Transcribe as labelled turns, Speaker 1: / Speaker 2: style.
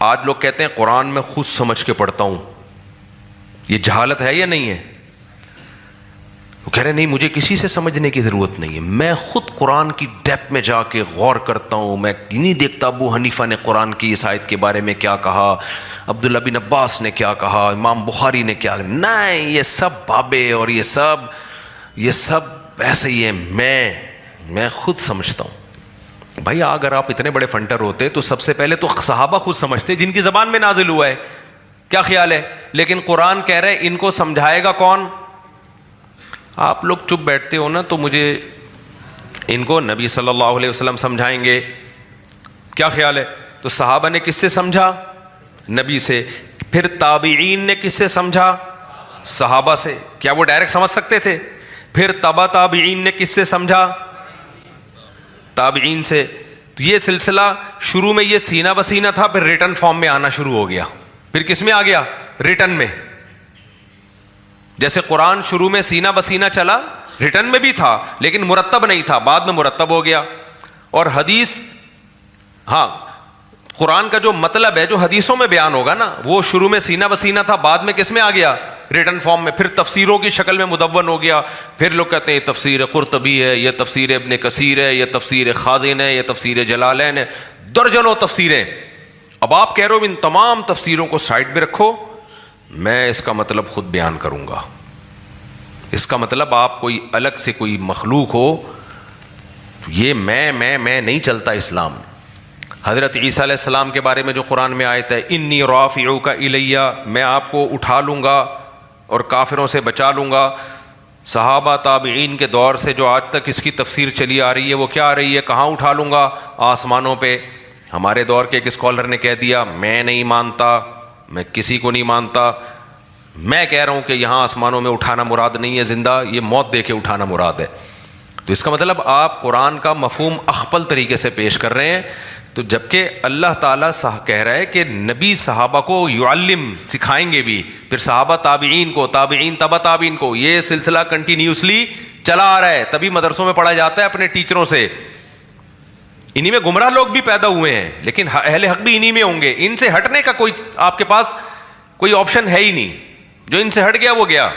Speaker 1: آج لوگ کہتے ہیں قرآن میں خود سمجھ کے پڑھتا ہوں، یہ جہالت ہے یا نہیں ہے؟ وہ کہہ رہے نہیں مجھے کسی سے سمجھنے کی ضرورت نہیں ہے، میں خود قرآن کی ڈیپتھ میں جا کے غور کرتا ہوں، میں نہیں دیکھتا ابو حنیفہ نے قرآن کی اس آیت کے بارے میں کیا کہا، عبداللہ بن عباس نے کیا کہا، امام بخاری نے کیا، نہیں یہ سب بابے اور یہ سب ایسے ہی ہے، میں خود سمجھتا ہوں۔ بھائی اگر آپ اتنے بڑے فنٹر ہوتے تو سب سے پہلے تو صحابہ خود سمجھتے جن کی زبان میں نازل ہوا ہے، کیا خیال ہے؟ لیکن قرآن کہہ رہے ان کو سمجھائے گا کون؟ آپ لوگ چپ بیٹھتے ہو نا، تو مجھے ان کو نبی صلی اللہ علیہ وسلم سمجھائیں گے، کیا خیال ہے؟ تو صحابہ نے کس سے سمجھا؟ نبی سے۔ پھر تابعین نے کس سے سمجھا؟ صحابہ سے۔ کیا وہ ڈائریکٹ سمجھ سکتے تھے؟ پھر تبع تابعین نے کس سے سمجھا؟ تابعین سے۔ تو یہ سلسلہ شروع میں یہ سینہ بسینہ تھا، پھر ریٹن فارم میں آنا شروع ہو گیا۔ پھر کس میں آ گیا؟ ریٹن میں۔ جیسے قرآن شروع میں سینہ بسینہ چلا، ریٹن میں بھی تھا لیکن مرتب نہیں تھا، بعد میں مرتب ہو گیا۔ اور حدیث، ہاں قرآن کا جو مطلب ہے جو حدیثوں میں بیان ہوگا نا، وہ شروع میں سینہ بسینہ تھا، بعد میں کس میں آ گیا؟ ریٹن فارم میں۔ پھر تفسیروں کی شکل میں مدون ہو گیا۔ پھر لوگ کہتے ہیں یہ تفسیر قرطبی ہے، یہ تفسیر ابن کثیر ہے، یہ تفسیر خازن ہے، یہ تفسیر جلالین ہے، درجنوں تفسیریں۔ اب آپ کہہ رہے ہو ان تمام تفسیروں کو سائڈ پہ رکھو، میں اس کا مطلب خود بیان کروں گا۔ اس کا مطلب آپ کوئی الگ سے کوئی مخلوق ہو، یہ میں نہیں چلتا اسلام۔ حضرت عیسیٰ علیہ السلام کے بارے میں جو قرآن میں آیت ہے انی رافعک الیہ، میں آپ کو اٹھا لوں گا اور کافروں سے بچا لوں گا۔ صحابہ تابعین کے دور سے جو آج تک اس کی تفسیر چلی آ رہی ہے وہ کیا آ رہی ہے؟ کہاں اٹھا لوں گا؟ آسمانوں پہ۔ ہمارے دور کے ایک اسکالر نے کہہ دیا میں نہیں مانتا، میں کسی کو نہیں مانتا، میں کہہ رہا ہوں کہ یہاں آسمانوں میں اٹھانا مراد نہیں ہے زندہ، یہ موت دے کے اٹھانا مراد ہے۔ تو اس کا مطلب آپ قرآن کا مفہوم اخپل طریقے سے پیش کر رہے ہیں۔ تو جبکہ اللہ تعالیٰ کہہ رہا ہے کہ نبی صحابہ کو یعلم، سکھائیں گے بھی، پھر صحابہ تابعین کو، تابعین تبع تابعین کو، یہ سلسلہ کنٹینیوسلی چلا آ رہا ہے۔ تبھی مدرسوں میں پڑھا جاتا ہے اپنے ٹیچروں سے۔ انہی میں گمراہ لوگ بھی پیدا ہوئے ہیں لیکن اہل حق بھی انہی میں ہوں گے۔ ان سے ہٹنے کا کوئی آپ کے پاس کوئی آپشن ہے ہی نہیں، جو ان سے ہٹ گیا وہ گیا۔